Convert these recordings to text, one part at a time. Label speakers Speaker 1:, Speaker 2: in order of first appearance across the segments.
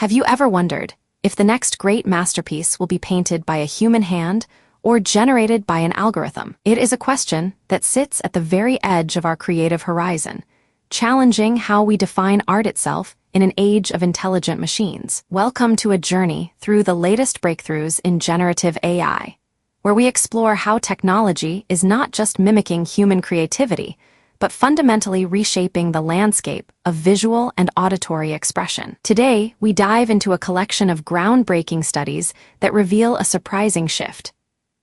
Speaker 1: Have you ever wondered if the next great masterpiece will be painted by a human hand or generated by an algorithm? It is a question that sits at the very edge of our creative horizon, challenging how we define art itself in an age of intelligent machines. Welcome to a journey through the latest breakthroughs in generative AI, where we explore how technology is not just mimicking human creativity, but fundamentally reshaping the landscape of visual and auditory expression. Today, we dive into a collection of groundbreaking studies that reveal a surprising shift: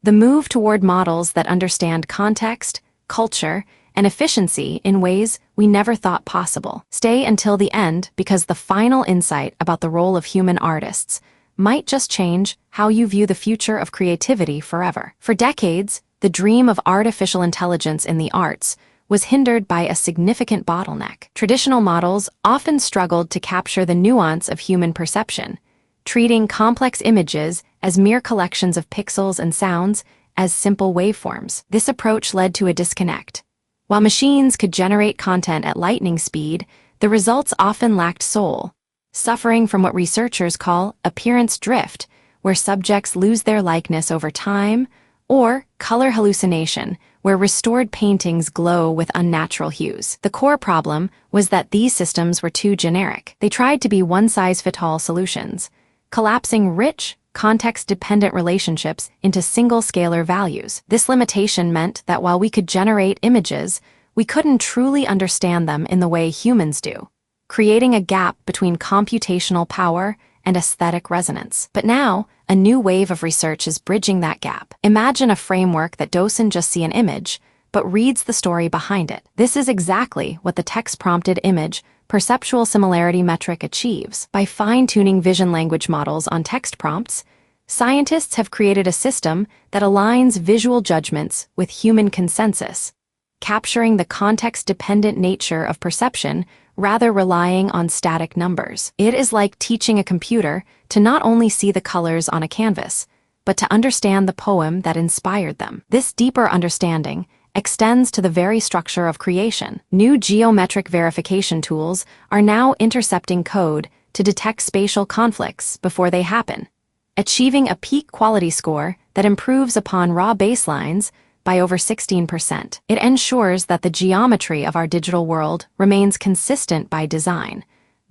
Speaker 1: the move toward models that understand context, culture, and efficiency in ways we never thought possible. Stay until the end, because the final insight about the role of human artists might just change how you view the future of creativity forever. For decades, the dream of artificial intelligence in the arts was hindered by a significant bottleneck. Traditional models often struggled to capture the nuance of human perception, treating complex images as mere collections of pixels and sounds as simple waveforms. This approach led to a disconnect. While machines could generate content at lightning speed, the results often lacked soul, suffering from what researchers call appearance drift, where subjects lose their likeness over time, or color hallucination, where restored paintings glow with unnatural hues. The core problem was that these systems were too generic. They tried to be one-size-fits-all solutions, collapsing rich, context-dependent relationships into single scalar values. This limitation meant that while we could generate images, we couldn't truly understand them in the way humans do, creating a gap between computational power and aesthetic resonance. But now, a new wave of research is bridging that gap. Imagine a framework that doesn't just see an image, but reads the story behind it. This is exactly what the text-prompted image perceptual similarity metric achieves. By fine-tuning vision language models on text prompts, scientists have created a system that aligns visual judgments with human consensus, capturing the context-dependent nature of perception rather relying on static numbers. It is like teaching a computer to not only see the colors on a canvas, but to understand the poem that inspired them. This deeper understanding extends to the very structure of creation. New geometric verification tools are now intercepting code to detect spatial conflicts before they happen, achieving a peak quality score that improves upon raw baselines by over 16%. It ensures that the geometry of our digital world remains consistent by design,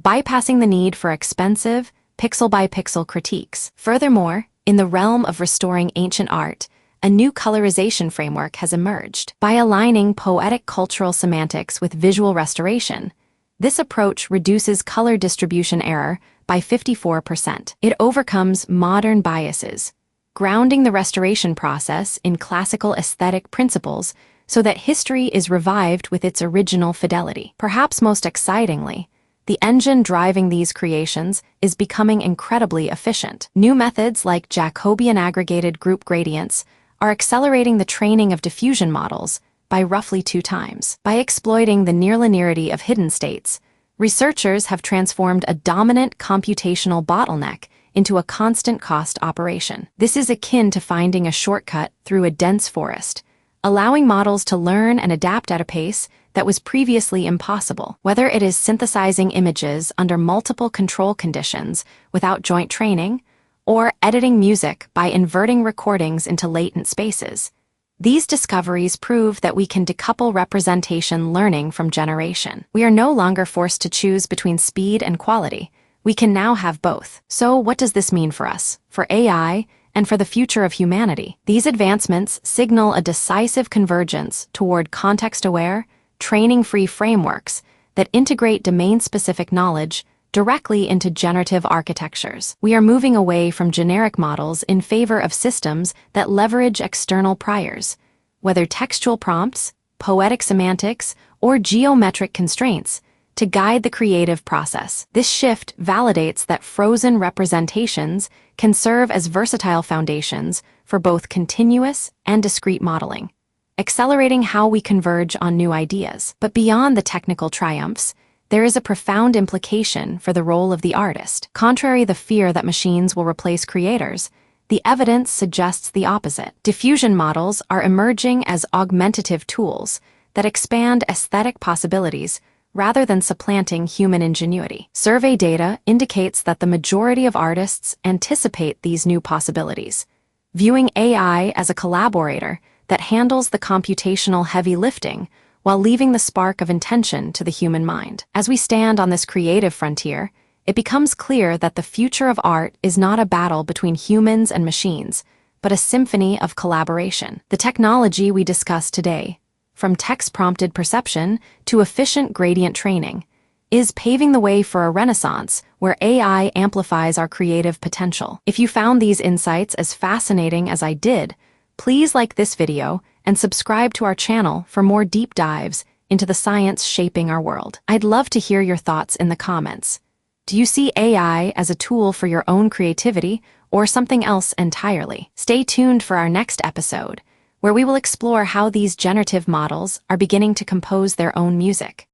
Speaker 1: bypassing the need for expensive, pixel-by-pixel critiques. Furthermore, in the realm of restoring ancient art, a new colorization framework has emerged. By aligning poetic cultural semantics with visual restoration, this approach reduces color distribution error by 54%. It overcomes modern biases, grounding the restoration process in classical aesthetic principles so that history is revived with its original fidelity. Perhaps most excitingly, the engine driving these creations is becoming incredibly efficient. New methods like Jacobian aggregated group gradients are accelerating the training of diffusion models by roughly 2 times. By exploiting the near-linearity of hidden states, researchers have transformed a dominant computational bottleneck into a constant cost operation. This is akin to finding a shortcut through a dense forest, allowing models to learn and adapt at a pace that was previously impossible. Whether it is synthesizing images under multiple control conditions without joint training, or editing music by inverting recordings into latent spaces, these discoveries prove that we can decouple representation learning from generation. We are no longer forced to choose between speed and quality. We can now have both. So what does this mean for us, for AI, and for the future of humanity? These advancements signal a decisive convergence toward context-aware, training-free frameworks that integrate domain-specific knowledge directly into generative architectures. We are moving away from generic models in favor of systems that leverage external priors, whether textual prompts, poetic semantics, or geometric constraints, to guide the creative process. This shift validates that frozen representations can serve as versatile foundations for both continuous and discrete modeling, accelerating how we converge on new ideas. But beyond the technical triumphs, there is a profound implication for the role of the artist. Contrary to the fear that machines will replace creators, the evidence suggests the opposite. Diffusion models are emerging as augmentative tools that expand aesthetic possibilities rather than supplanting human ingenuity. Survey data indicates that the majority of artists anticipate these new possibilities, viewing AI as a collaborator that handles the computational heavy lifting while leaving the spark of intention to the human mind. As we stand on this creative frontier, it becomes clear that the future of art is not a battle between humans and machines, but a symphony of collaboration. The technology we discuss today, from text-prompted perception to efficient gradient training, is paving the way for a renaissance where AI amplifies our creative potential. If you found these insights as fascinating as I did, please like this video and subscribe to our channel for more deep dives into the science shaping our world. I'd love to hear your thoughts in the comments. Do you see AI as a tool for your own creativity or something else entirely? Stay tuned for our next episode, where we will explore how these generative models are beginning to compose their own music.